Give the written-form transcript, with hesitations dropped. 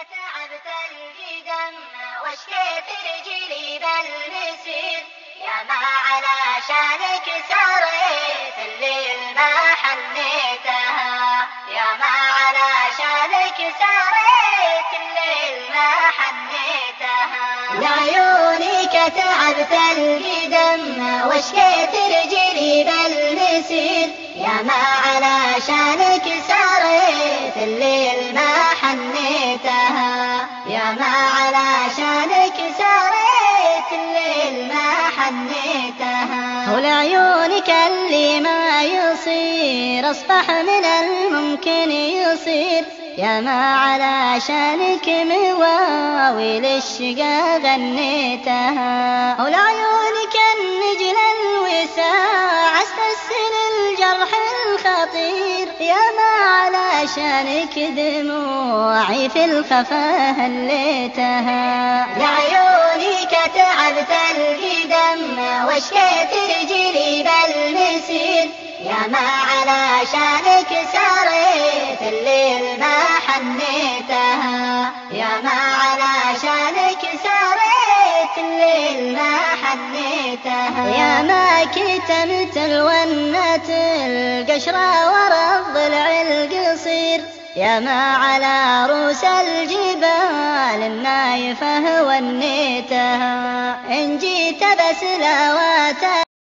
تعبت القدم واشكيت رجلي بالمسير، يا ما علشانك ساريت الليل ما حنيتها، يا ما علشانك ساريت الليل ما حنيتها. لعيونك تعبت القدم واشكيت رجلي بالمسير، يا ما علشانك ساريت الليل ما حنيتها، يا ما علشانك ساريت الليل ما حنيتها. ولعيونك اللي ما يصير أصبح من الممكن يصير، يا ما علشانك مواويل الشقا غنيتها. ولعيونك النجل الوساع استسهل الجرح الخطير، يا ما علشانك دموعي في الخفا هليتها. لعيونك تعبت القدم واشكيت رجلي بالمسير، يا ما علشانك ساريت الليل ما حنيتها، يا ما علشانك ساريت الليل ما حنيتها. يا ما كتمت الونة القشرة ورا الضلع القصير، يا ما على روس الجبال النايفة ونيتها. إن جيت بسلاوات